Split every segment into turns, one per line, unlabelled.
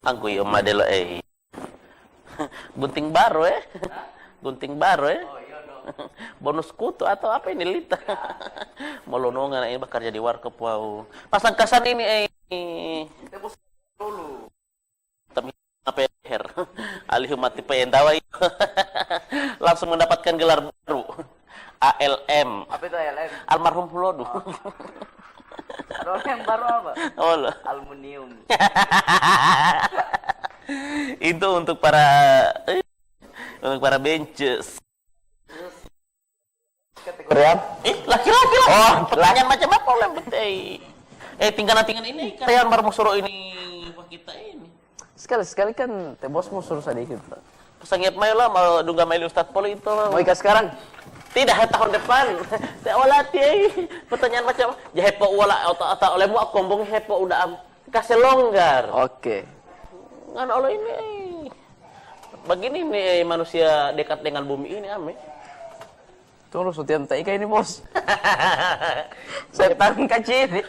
Aku yung madelo gunting baru gunting baru
Oh iya dong.
bonus kutu atau apa ini Lita? Molonongan ini bakal jadi warkop wow. Pasang kesan ini
Tebus dulu.
Tapi apa her alih mati pendawai langsung mendapatkan gelar baru ALM.
Apa itu ALM?
Almarhum Hulodu.
Ada yang baru apa?
Oh,
Aluminium.
itu untuk para benches.
Kategori apa?
Laki-laki lah. Oh, pertanyaan macam apa oleh tinggal ini karyawan baru mau suruh ini buat kita ini.
Sekali kan teh bos mau suruh sedikit.
Pesangiap mayo lah mau dunga mail Ustaz Poli itu.
Mau ikat sekarang?
Tidak, tahun depan. Teh olati pertanyaan macam ya hepo wala atau oleh mu kombong hepo udah kasih longgar.
Oke.
Ngan oleh ini begini nih manusia dekat dengan bumi ini ame.
Tunggu sutian tak ikan ini bos. Setan kecil.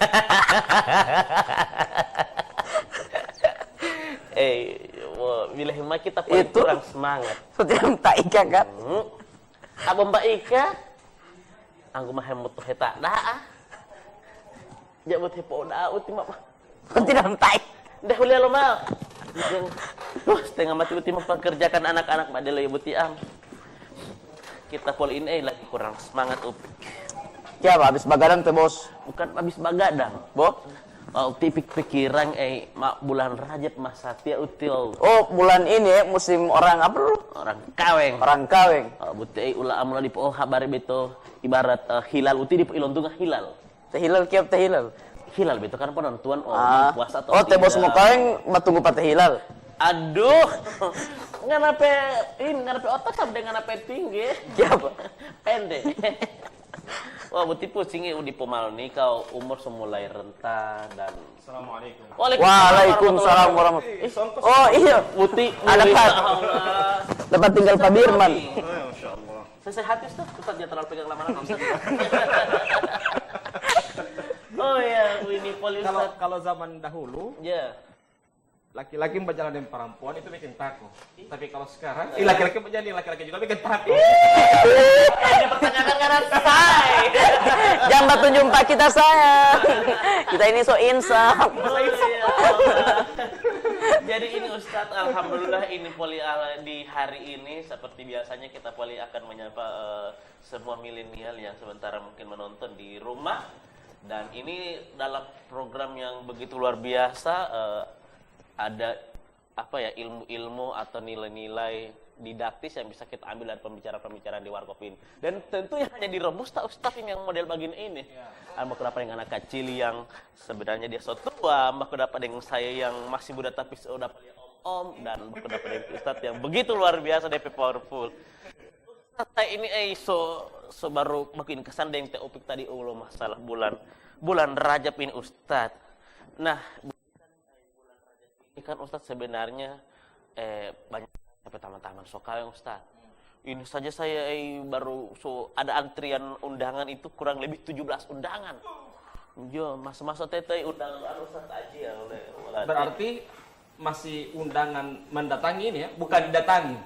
Bila hima kita paling
itu
kurang semangat.
Sutian tak ikan kan?
Abang Mbak Ika, anggu mah hemut tuh heta dah. Jabut hepo dah uti mah.
Sutian tak.
Dah ulia lo mal. Setengah mati uti mempekerjakan anak-anak madelo ya buti am. Kita pol ini lagi kurang semangat upi.
Ya, habis bagadang teh bos.
Bukan habis bagadang,
Bob.
tipik pikiran bulan Rajab masa tia util.
Oh, bulan ini ya, musim orang apa dulu?
Orang kaweng.
Orang kaweng.
Buti ulah amula di po habari beto ibarat hilal uti di ilontunga hilal.
Teh hilal kiap teh hilal.
Hilal beto kan penentuan puasa atau
teh bos mau kaweng matunggu pateh hilal.
Aduh. Nganape otak sampai nganape tinggi.
Siapa?
Pendek. Wah, buti pusing di pemal nih kau umur semulai renta dan
Assalamualaikum.
Waalaikumsalam warahmatullahi. Oh iya,
buti
dapat tinggal Pak Birman.
Masya Allah.
Selesai hati tuh, Ustaz jangan terlalu pegang lama-lama Ustaz. Oh ya, ini polisi.
Kalau zaman dahulu,
ya.
Laki-laki berjalan dengan perempuan itu bikin takut. Tapi kalau sekarang, laki-laki menjadi laki-laki juga bikin takut.
Ini pertanyaan karena saya.
Jangan batu jumpa kita sayang. Kita ini so insaf.
Oh, iya. Jadi ini Ustadz, alhamdulillah ini poli di hari ini seperti biasanya kita poli akan menyapa semua milenial yang sementara mungkin menonton di rumah. Dan ini dalam program yang begitu luar biasa. Ada ilmu-ilmu atau nilai-nilai didaktis yang bisa kita ambil dari pembicara-pembicaraan di Warkop ini. Dan tentu yang hanya direbus ustaz yang model begini ini. Mau dapat dengan anak kecil yang sebenarnya dia so tua, mau dapat dengan saya yang masih muda tapi sudah om, dan mau dapat dengan ustaz yang begitu luar biasa DP powerful. Ustaz saya ini so baru makin kesan dengan topik tadi masalah bulan Rajab ini ustaz. Nah, ini kan Ustadz sebenarnya banyak sampai taman-taman sokaweng Ustadz. Ini saja saya baru ada antrian undangan itu kurang lebih 17 undangan. Jo, masa-masa teteh undangan Ustadz aja ya oleh.
Berarti masih undangan mendatangi ini ya, bukan didatangi.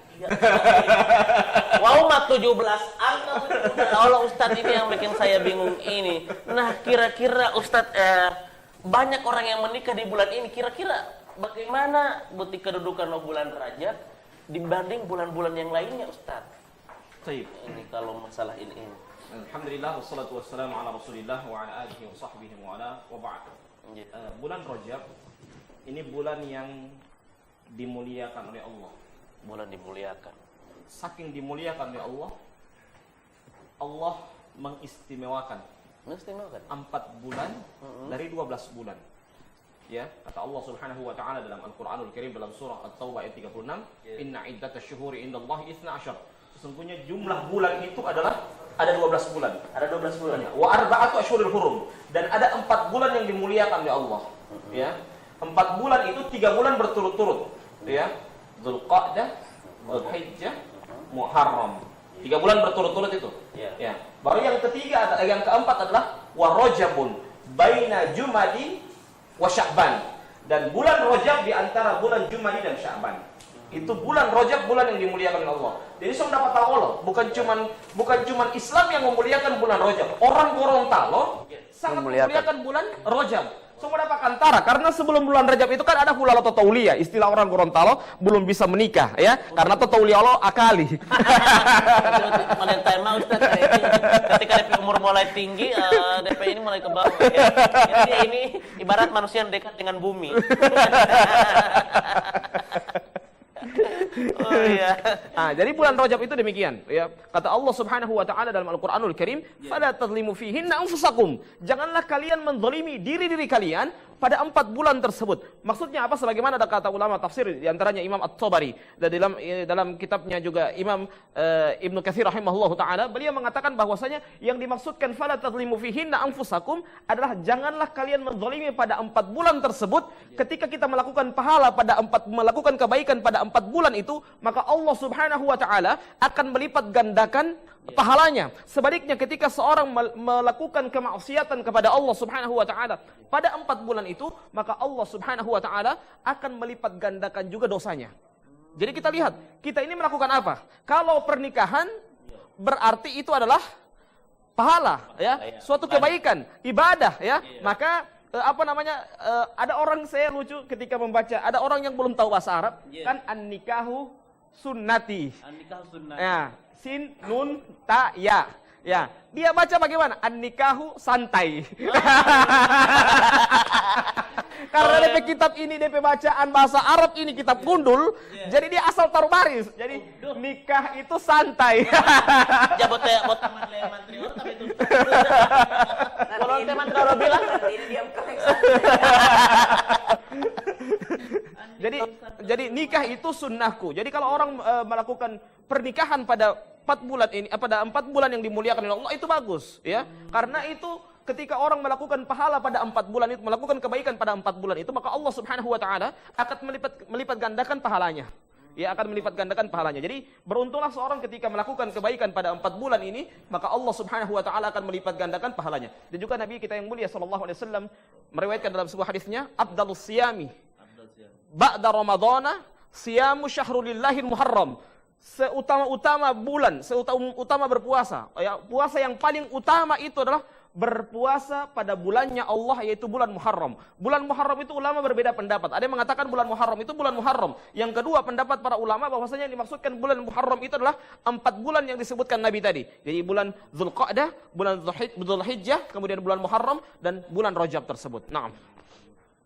Wow, mah 17 angka Allah Ustadz ini yang bikin saya bingung ini. Nah, kira-kira Ustadz banyak orang yang menikah di bulan ini, kira-kira bagaimana buti kedudukan bulan Rajab dibanding bulan-bulan yang lainnya, Ustaz?
Baik.
Ini kalau masalah ini.
Alhamdulillah wassalatu wassalamu ala Rasulillah wa ala alihi wa sahbihi wa ala wa ba'd. Bulan Rajab ini bulan yang dimuliakan oleh Allah.
Bulan dimuliakan.
Saking dimuliakan oleh Allah, Allah mengistimewakan 4 bulan dari 12 bulan. Ya, kata Allah Subhanahu wa taala dalam Al-Qur'anul Karim dalam surah At-Taubah ayat 36, "Inna iddatasyuhuri indallahi 12." Sesungguhnya jumlah bulan itu adalah ada 12 bulan.
Ada 12 bulan.
Wa arba'atu asyhuril hurum, dan ada 4 bulan yang dimuliakan oleh Allah. Ya. 4 bulan itu 3 bulan berturut-turut. Ya. Dzulqa'dah, Dzulhijjah, Muharram. 3 bulan berturut-turut itu. Ya. Baru yang ketiga yang keempat adalah wa Rajabun baina Jumadi wa Sya'ban. Dan bulan Rajab di antara bulan Jumadi dan Sya'ban. Itu bulan Rajab, bulan yang dimuliakan oleh Allah. Jadi sudah dapat tahu Allah, bukan cuman Islam yang memuliakan bulan Rajab. Orang Gorontalo sangat memuliakan bulan Rajab. Semua dapat antara, karena sebelum bulan Rajab itu kan ada hulal atau tauliah, istilah orang Gorontalo belum bisa menikah ya, karena tauliah Allah akali.
Valentine mah Ustaz, ketika DP umur mulai tinggi, DP ini mulai ke bawah. Ya. Jadi ini ibarat manusia yang dekat dengan bumi. Oh iya.
Nah, jadi bulan Rajab itu demikian ya. Kata Allah Subhanahu wa taala dalam Al-Qur'anul Karim, "Fala tadlimu fihinna anfusakum." Janganlah kalian menzalimi diri-diri kalian pada 4 bulan tersebut. Maksudnya apa? Sebagaimana ada kata ulama tafsir, di antaranya Imam At-Tabari, dan dalam kitabnya juga Imam Ibnu Katsir rahimahullahu taala, beliau mengatakan bahwasanya yang dimaksudkan fala tadlimu fihinna anfusakum adalah janganlah kalian menzalimi pada 4 bulan tersebut. Ketika kita melakukan pahala melakukan kebaikan pada 4 bulan itu, maka Allah Subhanahu wa taala akan melipat gandakan pahalanya. Sebaliknya ketika seorang melakukan kemaksiatan kepada Allah Subhanahu wa taala pada 4 bulan itu, maka Allah Subhanahu wa taala akan melipat gandakan juga dosanya. Jadi kita lihat, kita ini melakukan apa? Kalau pernikahan berarti itu adalah pahala ya, suatu kebaikan, ibadah ya. Maka ada orang, saya lucu ketika membaca, ada orang yang belum tahu bahasa Arab, kan an-nikahu sunnati.
An-nikahu sunnati.
Ya, sin nun ta ya. Ya, dia baca bagaimana? An-nikahu santai. Karena DP kitab ini, DP bacaan bahasa Arab ini kitab gundul, jadi dia asal taruh baris. Jadi nikah itu santai.
Jabot taman le mantri orang tapi itu. Kalau teman orang bilang ini diam kering.
Jadi nikah itu sunnahku. Jadi kalau orang melakukan pernikahan pada 4 bulan ini, pada 4 bulan yang dimuliakan oleh Allah, itu bagus ya. Karena itu ketika orang melakukan pahala pada 4 bulan itu, melakukan kebaikan pada 4 bulan itu, maka Allah Subhanahu wa taala akan melipat gandakan pahalanya. Ya, akan melipat gandakan pahalanya. Jadi beruntunglah seorang ketika melakukan kebaikan pada 4 bulan ini, maka Allah Subhanahu wa taala akan melipat gandakan pahalanya. Dan juga Nabi kita yang mulia sallallahu alaihi wasallam meriwayatkan dalam sebuah hadisnya, "Afdalus siyami ba'da ramadhana siyamu syahrulillahil muharram." Seutama-utama bulan, seutama berpuasa. Ya, puasa yang paling utama itu adalah berpuasa pada bulannya Allah, yaitu bulan Muharram. Bulan Muharram itu ulama berbeda pendapat. Ada yang mengatakan bulan Muharram itu bulan Muharram. Yang kedua, pendapat para ulama bahwasanya yang dimaksudkan bulan Muharram itu adalah 4 bulan yang disebutkan Nabi tadi. Jadi bulan Dzulqa'dah, bulan Dzulhijjah, kemudian bulan Muharram dan bulan Rajab tersebut. Naam.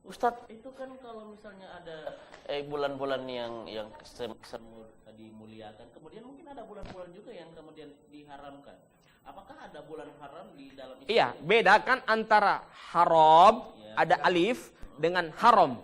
Ustadz, itu kan kalau misalnya ada bulan-bulan yang dimuliakan, kemudian mungkin ada bulan-bulan juga yang kemudian diharamkan. Apakah ada bulan haram di dalam Islam?
Iya, bedakan antara haram, ada alif, dengan haram.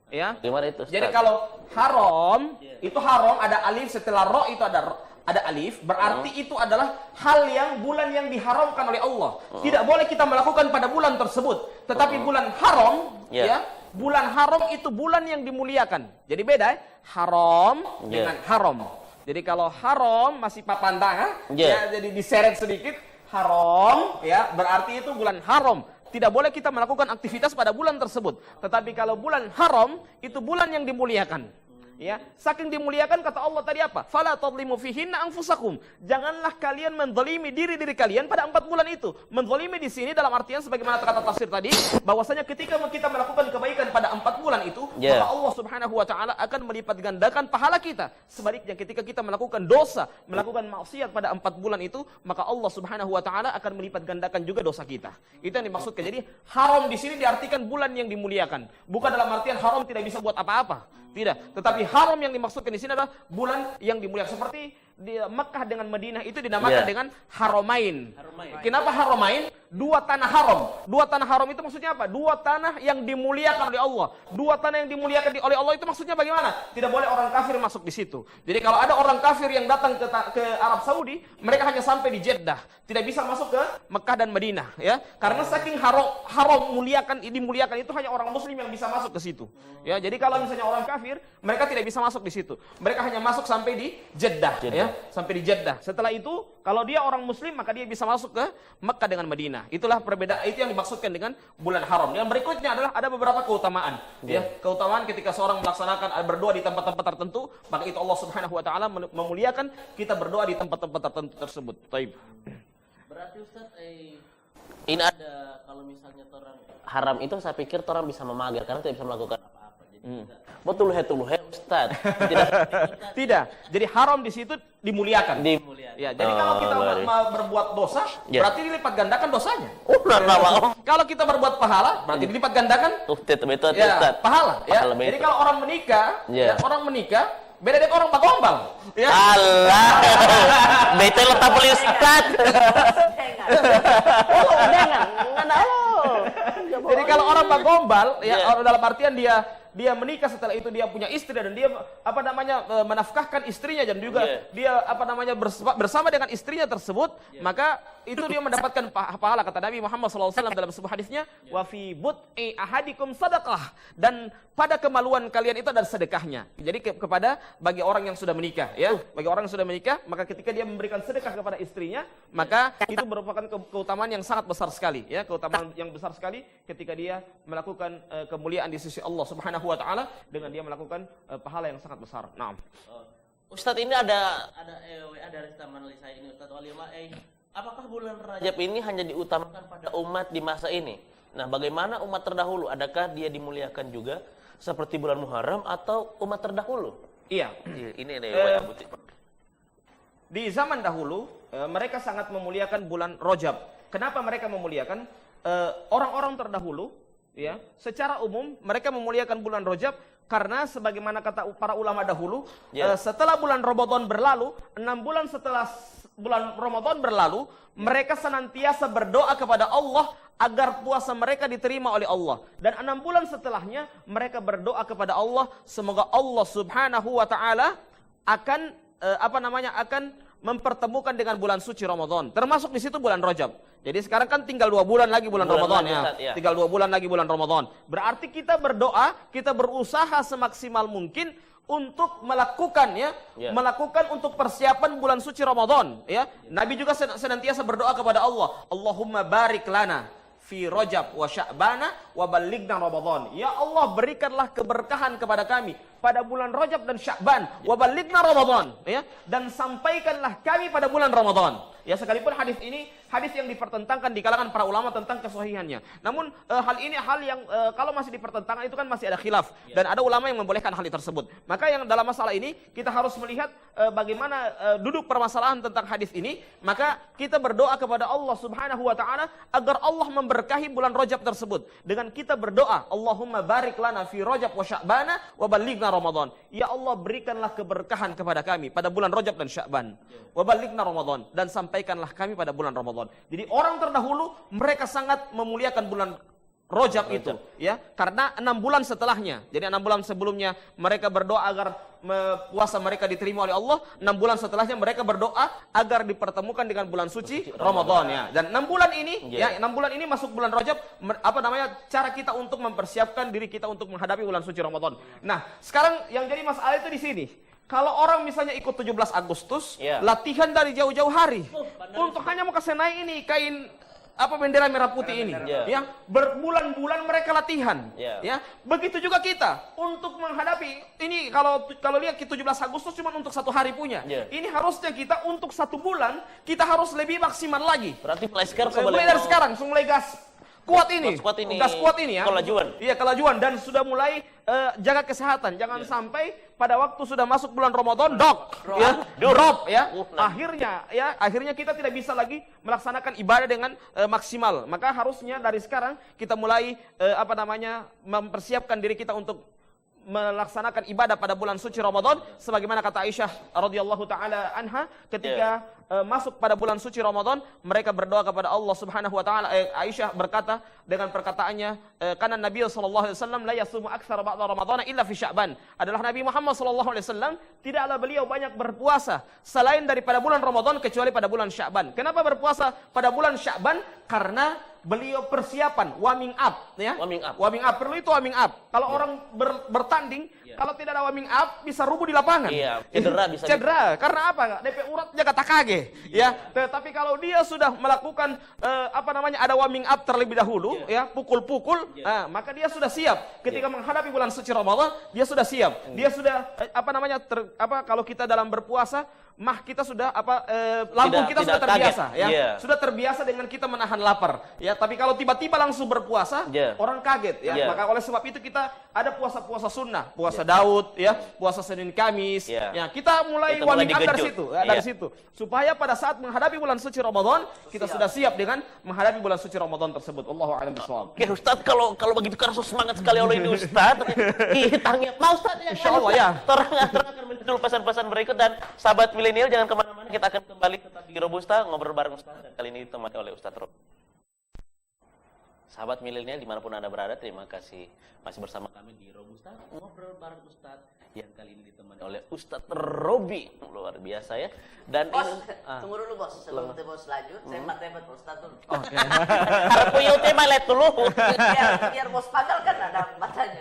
Ya.
Gimana itu, Ustaz?
Jadi kalau haram, itu haram ada alif, setelah ro itu ada alif, berarti itu adalah hal yang bulan yang diharamkan oleh Allah. Tidak boleh kita melakukan pada bulan tersebut. Tetapi bulan haram, ya, bulan haram itu bulan yang dimuliakan. Jadi beda ya, haram dengan haram. Jadi kalau haram masih papan tangan, ya, jadi diseret sedikit, haram, ya, berarti itu bulan haram. Tidak boleh kita melakukan aktivitas pada bulan tersebut. Tetapi kalau bulan haram, itu bulan yang dimuliakan. Ya, saking dimuliakan kata Allah tadi apa? Fala tadlimu fihinna anfusakum. Janganlah kalian menzalimi diri-diri kalian pada 4 bulan itu. Menzalimi di sini dalam artian sebagaimana kata tafsir tadi, bahwasanya ketika kita melakukan kebaikan pada 4 bulan itu, maka Allah Subhanahu wa taala akan melipat gandakan pahala kita. Sebaliknya ketika kita melakukan dosa, melakukan maksiat pada 4 bulan itu, maka Allah Subhanahu wa taala akan melipat gandakan juga dosa kita. Itu yang dimaksudkan. Jadi haram di sini diartikan bulan yang dimuliakan. Bukan dalam artian haram tidak bisa buat apa-apa. Tidak, tetapi haram yang dimaksudkan di sini adalah bulan yang dimuliakan. Seperti di Mekah dengan Madinah itu dinamakan dengan Haramain. Kenapa Haramain? 2 tanah haram. 2 tanah haram itu maksudnya apa? 2 tanah yang dimuliakan oleh Allah. 2 tanah yang dimuliakan oleh Allah itu maksudnya bagaimana? Tidak boleh orang kafir masuk di situ. Jadi kalau ada orang kafir yang datang ke Arab Saudi, mereka hanya sampai di Jeddah, tidak bisa masuk ke Mekah dan Madinah, ya. Karena saking haram dimuliakan itu hanya orang muslim yang bisa masuk ke situ. Ya, jadi kalau misalnya orang kafir, mereka tidak bisa masuk di situ. Mereka hanya masuk sampai di Jeddah, ya. ya, sampai di Jeddah. Setelah itu, kalau dia orang muslim maka dia bisa masuk ke Mekah dengan Madinah. Itulah perbedaan, itu yang dimaksudkan dengan bulan haram. Yang berikutnya adalah ada beberapa keutamaan. Ya, keutamaan ketika seorang melaksanakan berdoa di tempat-tempat tertentu, maka itu Allah Subhanahu wa taala memuliakan kita berdoa di tempat-tempat tertentu tersebut. Taib.
Berarti Ustaz, ini ada kalau misalnya orang haram itu saya pikir orang bisa memager karena tidak bisa melakukan apa-apa. Jadi betul Ustaz.
Tidak. Jadi haram di situ dimuliakan. Ya, jadi kalau kita berbuat dosa, berarti dilipat gandakan dosanya. Kalau kita berbuat pahala, berarti dilipat gandakan pahala. Ya. Jadi kalau orang menikah, beda dengan orang bagombal. Ya.
Allah. Bete letak Ustaz.
Jadi kalau orang bagombal, ya orang dalam artian dia menikah, setelah itu dia punya istri dan dia menafkahkan istrinya dan juga dia bersama dengan istrinya tersebut, maka itu dia mendapatkan pahala. Kata Nabi Muhammad SAW dalam sebuah hadisnya, wa fi bud'i ahadikum sadaqah, dan pada kemaluan kalian itu ada sedekahnya. Jadi kepada bagi orang yang sudah menikah, ya, bagi orang yang sudah menikah, maka ketika dia memberikan sedekah kepada istrinya, maka itu merupakan keutamaan yang sangat besar sekali, ya, keutamaan yang besar sekali ketika dia melakukan kemuliaan di sisi Allah Subhanahu wa taala dengan dia melakukan pahala yang sangat besar. Nah,
Ustadz, ini ada dari teman saya ini, Ustadz Walimah, apakah bulan Rajab ini hanya diutamakan pada umat di masa ini? Nah, bagaimana umat terdahulu? Adakah dia dimuliakan juga seperti bulan Muharram atau umat terdahulu?
Iya.
Ini
di zaman dahulu mereka sangat memuliakan bulan Rajab. Kenapa mereka memuliakan? Orang-orang terdahulu, ya, secara umum mereka memuliakan bulan Rajab karena sebagaimana kata para ulama dahulu, setelah bulan Ramadan berlalu, 6 bulan setelah bulan Ramadan berlalu, mereka senantiasa berdoa kepada Allah agar puasa mereka diterima oleh Allah. Dan 6 bulan setelahnya mereka berdoa kepada Allah semoga Allah Subhanahu wa taala akan akan mempertemukan dengan bulan suci Ramadan. Termasuk di situ bulan Rajab. Jadi sekarang kan tinggal 2 bulan lagi bulan Ramadan, ya. Tinggal 2 bulan lagi bulan Ramadan. Berarti kita berdoa, kita berusaha semaksimal mungkin untuk melakukan, melakukan untuk persiapan bulan suci Ramadan, ya. Nabi juga senantiasa berdoa kepada Allah, Allahumma barik lana fi Rajab wa Sya'bana wa ballighna Ramadan. Ya Allah, berikanlah keberkahan kepada kami pada bulan Rajab dan Sya'ban, wa ballighna Ramadan, ya, dan sampaikanlah kami pada bulan Ramadan. Ya, sekalipun hadis ini hadis yang dipertentangkan di kalangan para ulama tentang kesahihannya. Namun hal ini hal yang kalau masih dipertentangkan itu kan masih ada khilaf, dan ada ulama yang membolehkan hal tersebut. Maka yang dalam masalah ini kita harus melihat bagaimana duduk permasalahan tentang hadis ini. Maka kita berdoa kepada Allah Subhanahu wa taala agar Allah memberkahi bulan Rajab tersebut. Dengan kita berdoa, Allahumma barik lana fi Rajab wa Sya'bana wa ballighna Ramadan. Ya Allah, berikanlah keberkahan kepada kami pada bulan Rajab dan Sya'ban. Wa ballighna Ramadan, dan sampaikanlah kami pada bulan Ramadan. Jadi orang terdahulu mereka sangat memuliakan bulan Rajab itu, ya, karena 6 bulan setelahnya. Jadi 6 bulan sebelumnya mereka berdoa agar puasa mereka diterima oleh Allah. 6 bulan setelahnya mereka berdoa agar dipertemukan dengan bulan suci Ramadan, ya. Dan 6 bulan ini, ya, 6 bulan ini masuk bulan Rajab, cara kita untuk mempersiapkan diri kita untuk menghadapi bulan suci Ramadan. Nah, sekarang yang jadi masalah itu di sini. Kalau orang misalnya ikut 17 Agustus, latihan dari jauh-jauh hari untuk hanya mau kesenai ini kain bendera merah putih ini, ya, berbulan-bulan mereka latihan, ya. Begitu juga kita untuk menghadapi ini. Kalau lihat 17 Agustus cuma untuk 1 hari punya, ini harusnya kita untuk 1 bulan kita harus lebih maksimal lagi.
Berarti
mulai dari sekarang mulai gas kuat ini, gas kuat ini, ya.
Kelajuan.
Iya, kelajuan, dan sudah mulai jaga kesehatan. Jangan sampai pada waktu sudah masuk bulan Ramadan drop, ya. Akhirnya kita tidak bisa lagi melaksanakan ibadah dengan maksimal. Maka harusnya dari sekarang kita mulai mempersiapkan diri kita untuk melaksanakan ibadah pada bulan suci Ramadan, sebagaimana kata Aisyah radhiyallahu taala anha ketika masuk pada bulan suci Ramadan, mereka berdoa kepada Allah Subhanahu wa taala. Aisyah berkata dengan perkataannya, karena Nabi sallallahu alaihi wasallam la yasumu aktsara ba'da Ramadan illa fi Sya'ban. Adalah Nabi Muhammad sallallahu alaihi wasallam tidaklah beliau banyak berpuasa selain daripada bulan Ramadan kecuali pada bulan Sya'ban. Kenapa berpuasa pada bulan Sya'ban? Karena beliau persiapan warming up ya.
Warming up.
Perlu itu warming up. Kalau orang bertanding, kalau tidak ada warming up bisa rubuh di lapangan.
Iya, cedera bisa.
Cedera. Karena apa? DP uratnya kata kage ya. Tetapi kalau dia sudah melakukan ada warming up terlebih dahulu ya, pukul-pukul, maka dia sudah siap ketika menghadapi bulan suci Ramadan, dia sudah siap. Dia sudah kalau kita dalam berpuasa kita sudah lambung kita sudah terbiasa ya. Sudah terbiasa dengan kita menahan lapar ya. Tapi kalau tiba-tiba langsung berpuasa, orang kaget ya. Maka oleh sebab itu kita ada puasa-puasa sunnah, puasa Daud ya, puasa Senin Kamis. Ya, kita mulai warming up dari situ, dari situ. Supaya pada saat menghadapi bulan suci Ramadan, kita sudah siap dengan menghadapi bulan suci Ramadan tersebut. Allahu a'lam bishawab.
Oke, Ustaz, kalau begitu kan semangat sekali oleh ini Ustaz. Tanya, mau Ustaz ya?
Insyaallah ya.
Terang akan menyusul pesan-pesan berikut dan sahabat milenial jangan kemana-mana, kita akan kembali tetap di Robusta ngobrol bareng Ustaz, dan kali ini ditemani oleh Ustaz Rob. Sahabat milenial dimanapun Anda berada, terima kasih masih bersama kami di Robusta ngobrol bareng Ustaz, yang kali ini ditemani oleh Ustaz Robi. Luar biasa ya. Dan
Bos, tunggu dulu bos, sebelum kita bos lanjut, saya mat-mat Ustaz dulu.
Oke.
Aku yote malet dulu.
Biar bos panggal kan ada matanya.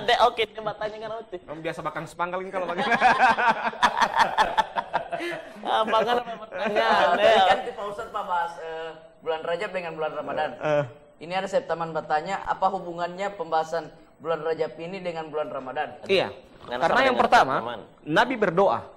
Ada oke, dia matanya kan oke.
Kamu biasa bakang sepanggal ini kalau bagi.
Apakah nama matanya?
Kan Pak Ustaz bahas bulan Rajab dengan bulan Ramadan. Ini ada Septaman bertanya, apa hubungannya pembahasan bulan Rajab ini dengan bulan Ramadan?
Iya. Karena yang pertama, Nabi berdoa.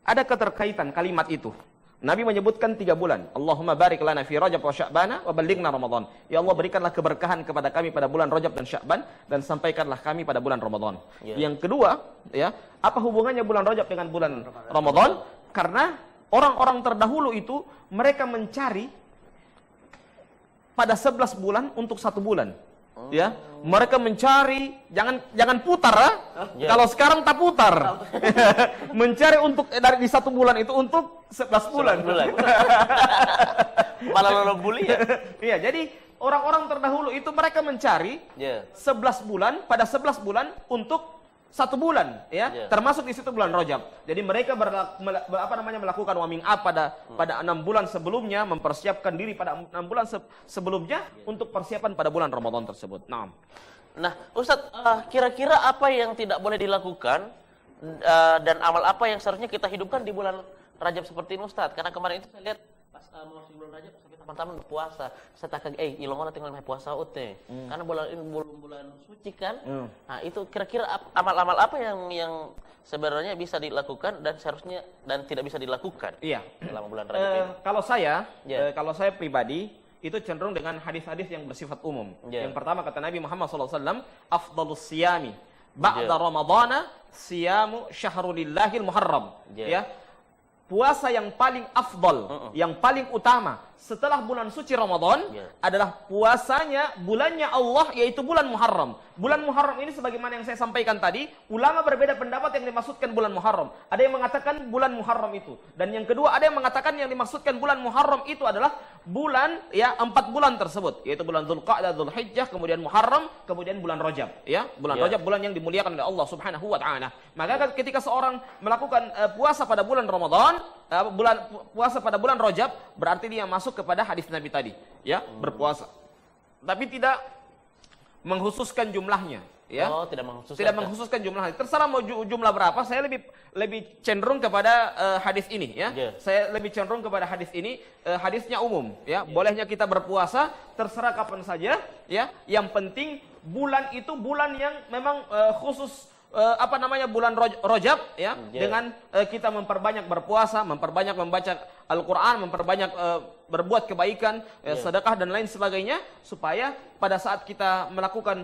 Ada keterkaitan kalimat itu. Nabi menyebutkan 3 bulan. Allahumma barik lana fi Rajab wa Sya'bana wa ballighna Ramadan. Ya Allah, berikanlah keberkahan kepada kami pada bulan Rajab dan Sya'ban dan sampaikanlah kami pada bulan Ramadan. Yang kedua, ya, apa hubungannya bulan Rajab dengan bulan Ramadan? Karena orang-orang terdahulu itu mereka mencari pada 11 bulan untuk 1 bulan. Ya, mereka mencari, jangan putar, kalau sekarang tak putar. Mencari untuk di 1 bulan itu untuk 11 bulan.
Malah lo bully ya.
Iya, jadi orang-orang terdahulu itu mereka mencari 11 bulan pada 11 bulan untuk 1 bulan, ya, termasuk di situ bulan Rajab. Jadi mereka melakukan warming up pada 6 bulan sebelumnya, mempersiapkan diri pada 6 bulan sebelumnya untuk persiapan pada bulan Ramadan tersebut.
Nah, Ustadz, kira-kira apa yang tidak boleh dilakukan dan amal apa yang seharusnya kita hidupkan di bulan Rajab seperti ini, Ustadz? Karena kemarin itu saya lihat pas masuk bulan Rajab sampai teman-teman berpuasa, saya takut ilongan tinggal main puasa ute. Karena bulan ini bulan suci kan. Nah, itu kira-kira amal-amal apa yang sebenarnya bisa dilakukan dan seharusnya dan tidak bisa dilakukan selama bulan Rajab ini?
Kalau saya pribadi itu cenderung dengan hadis-hadis yang bersifat umum. Yang pertama kata Nabi Muhammad SAW, afdalus siyami ba'da ramadana siyamu syahrulillahil muharram. Ya, puasa yang paling afdal, yang paling utama setelah bulan suci Ramadan adalah puasanya bulannya Allah, yaitu bulan Muharram. Bulan Muharram ini sebagaimana yang saya sampaikan tadi, ulama berbeda pendapat yang dimaksudkan bulan Muharram. Ada yang mengatakan bulan Muharram itu, dan yang kedua ada yang mengatakan yang dimaksudkan bulan Muharram itu adalah bulan 4 bulan tersebut, yaitu bulan Dzulqa'dah, Dzulhijjah, kemudian Muharram, kemudian bulan Rajab, ya. Bulan Rajab bulan yang dimuliakan oleh Allah Subhanahu wa taala. Maka ketika seorang melakukan puasa pada bulan Ramadan, puasa pada bulan Rajab, berarti dia masuk kepada hadis Nabi tadi, ya, berpuasa. Tapi tidak mengkhususkan jumlahnya, ya. Tidak mengkhususkan jumlahnya. Terserah mau jumlah berapa, saya lebih cenderung kepada hadis ini, ya. Saya lebih cenderung kepada hadis ini, hadisnya umum, ya. Bolehnya kita berpuasa terserah kapan saja, ya. Yang penting bulan itu bulan yang memang khusus bulan Rajab, ya, dengan kita memperbanyak berpuasa, memperbanyak membaca Al-Quran, memperbanyak berbuat kebaikan, sedekah dan lain sebagainya, supaya pada saat kita melakukan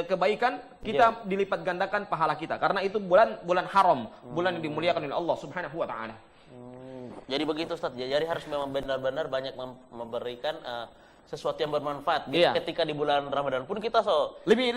kebaikan, kita dilipat gandakan pahala kita, karena itu bulan haram, bulan yang dimuliakan oleh Allah Subhanahu wa taala.
Jadi begitu, Ustaz. Jadi harus memang benar-benar banyak memberikan sesuatu yang bermanfaat. Ketika di bulan Ramadan pun kita lebih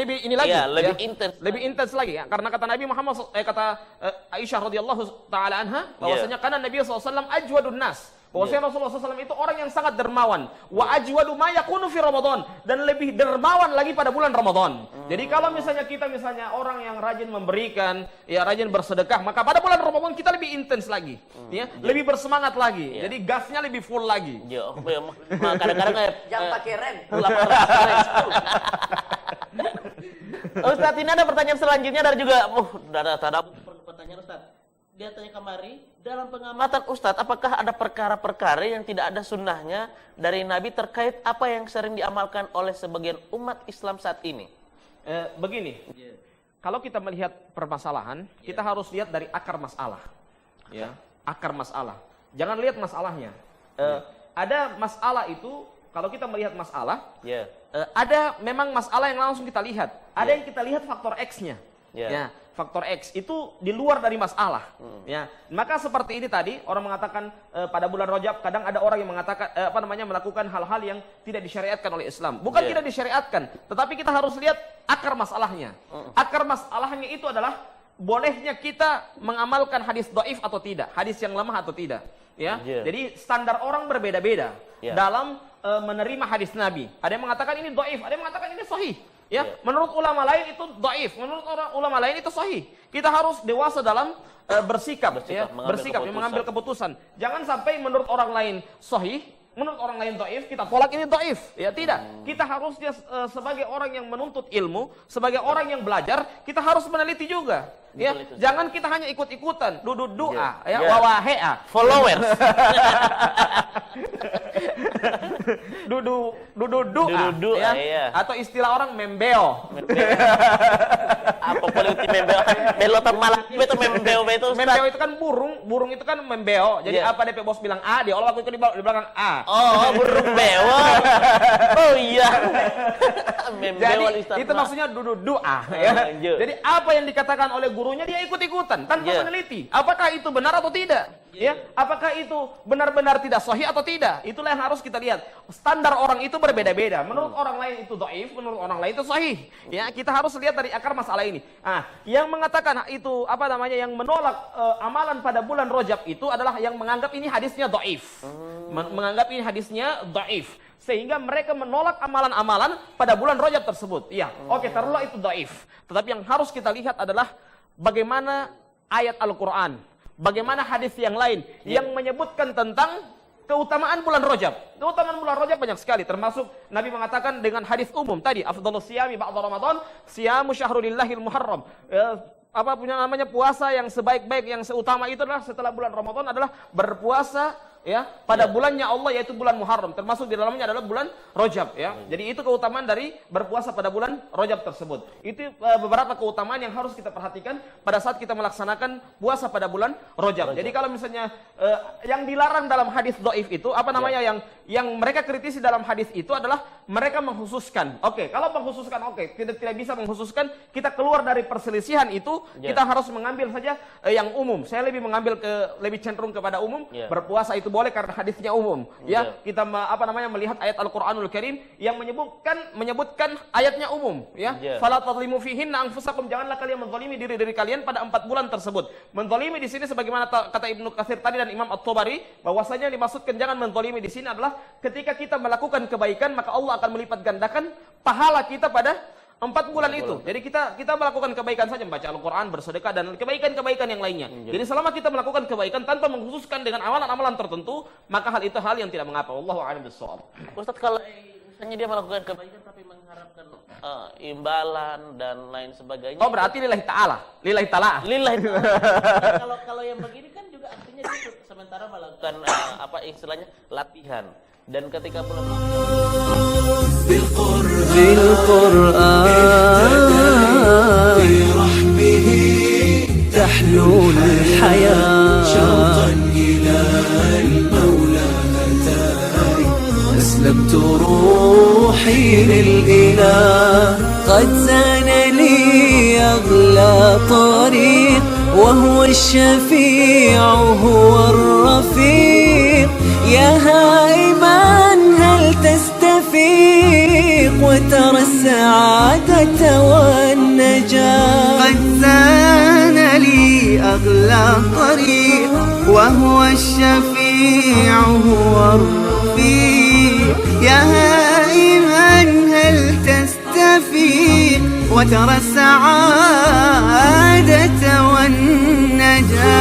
intens lagi, ya. Karena kata Nabi Muhammad kata Aisyah radhiyallahu taala anha bahwasanya karena Nabi SAW ajwadun nas,
Bahwasanya Rasulullah SAW itu orang yang sangat dermawan. Wa ajwadu ma yakunu fi Ramadan, dan lebih dermawan lagi pada bulan Ramadan. Jadi kalau misalnya kita orang yang rajin memberikan, ya rajin bersedekah, maka pada bulan Ramadan kita lebih intens lagi, ya, lebih bersemangat lagi. Jadi gasnya lebih full lagi.
Kadang-kadang kayak
Jangan pakai rem.
Ustadz, ini ada pertanyaan selanjutnya dari juga ada pertanyaan Ustadz. Dia tanya kemari, dalam pengamatan Ustadz, apakah ada perkara-perkara yang tidak ada sunnahnya dari Nabi terkait apa yang sering diamalkan oleh sebagian umat Islam saat ini?
Begini, kalau kita melihat permasalahan, kita harus lihat dari akar masalah. Ya, akar masalah. Jangan lihat masalahnya. Ada masalah itu, kalau kita melihat masalah, ada memang masalah yang langsung kita lihat. Ada yang kita lihat faktor X-nya. Ya, faktor X itu di luar dari masalah. Ya, maka seperti ini tadi orang mengatakan pada bulan Rajab kadang ada orang yang mengatakan melakukan hal-hal yang tidak disyariatkan oleh Islam. Bukan tidak disyariatkan, tetapi kita harus lihat akar masalahnya. Akar masalahnya itu adalah bolehnya kita mengamalkan hadis dhaif atau tidak, hadis yang lemah atau tidak. Ya, jadi standar orang berbeda-beda dalam menerima hadis Nabi. Ada yang mengatakan ini dhaif, ada yang mengatakan ini sahih. Ya, menurut ulama lain itu dhaif, menurut ulama lain itu sahih. Kita harus dewasa dalam bersikap, mengambil keputusan. Jangan sampai menurut orang lain sahih, menurut orang lain dhaif, kita tolak ini dhaif. Ya, tidak. Kita harusnya sebagai orang yang menuntut ilmu, sebagai orang yang belajar, kita harus meneliti juga. Ya, jangan kita hanya ikut-ikutan, duduk doa, wawahea,
followers.
duduk doa, atau istilah orang membeo.
Apa politik membeo? Belotan malah itu membeo itu.
Membeo itu kan burung itu kan membeo. Jadi apa DP bos bilang A, dia olah aku ikut di belakang A.
Oh, burung beo. Oh iya.
Jadi itu maksudnya duduk doa. Ya. Jadi apa yang dikatakan oleh gurunya dia ikut-ikutan tanpa meneliti. Apakah itu benar atau tidak? Ya, apakah itu benar-benar tidak sahih atau tidak? Itulah yang harus kita lihat. Standar orang itu berbeda-beda. Menurut orang lain itu dhaif, menurut orang lain itu sahih. Ya, kita harus lihat dari akar masalah ini. Yang mengatakan itu yang menolak amalan pada bulan Rajab itu adalah yang menganggap ini hadisnya dhaif. Menganggap ini hadisnya dhaif. Sehingga mereka menolak amalan-amalan pada bulan Rajab tersebut. Iya, oke, taruhlah itu dhaif. Tetapi yang harus kita lihat adalah bagaimana ayat Al-Quran, bagaimana hadis yang lain yang menyebutkan tentang keutamaan bulan Rajab. Keutamaan bulan Rajab banyak sekali, termasuk Nabi mengatakan dengan hadis umum tadi, afdhalus siyami ba'da Ramadan, siyamu syahrulillahil muharram. Puasa yang sebaik-baik, yang seutama itu adalah setelah bulan Ramadan adalah berpuasa pada bulannya Allah, yaitu bulan Muharram, termasuk di dalamnya adalah bulan Rajab, ya. Jadi itu keutamaan dari berpuasa pada bulan Rajab tersebut. Itu beberapa keutamaan yang harus kita perhatikan pada saat kita melaksanakan puasa pada bulan Rajab. Jadi kalau misalnya yang dilarang dalam hadis dhaif itu yang mereka kritisi dalam hadis itu adalah mereka mengkhususkan. Kalau mengkhususkan tidak bisa mengkhususkan, kita keluar dari perselisihan itu, kita harus mengambil saja yang umum. Saya lebih cenderung kepada umum. Berpuasa itu boleh karena hadisnya umum. Kita melihat ayat Al-Qur'anul Karim yang menyebutkan ayatnya umum, Fala tadlimu fihinna anfusakum, janganlah kalian menzalimi diri kalian pada 4 bulan tersebut. Menzalimi di sini sebagaimana kata Ibnu Katsir tadi dan Imam At-Tabari, bahwasanya dimaksudkan jangan menzalimi di sini adalah ketika kita melakukan kebaikan, maka Allah akan melipat gandakan pahala kita pada 4 bulan itu. Jadi kita melakukan kebaikan saja, membaca Al-Quran, bersedekah, dan kebaikan-kebaikan yang lainnya. Jadi selama kita melakukan kebaikan tanpa mengkhususkan dengan amalan-amalan tertentu, maka hal itu hal yang tidak mengapa. Wallahu a'lam bishawab.
Ustaz, kalau misalnya dia melakukan kebaikan tapi mengharapkan imbalan dan lain sebagainya.
Oh, berarti lillahi ta'ala. Lillahi ta'ala.
Kalau yang begini kan juga artinya dia sementara melakukan istilahnya latihan. Dan ketika bulan
أسلمت روحي للإله قد زان لي أغلى طريق وهو الشفيع هو الرفيق يا هائما هل تستفيق وترى السعادة والنجاة قد زان لي أغلى طريق وهو الشفيع الرفيع هو الرفيق يا هائما هل تستفيق وترى السعادة والنجاة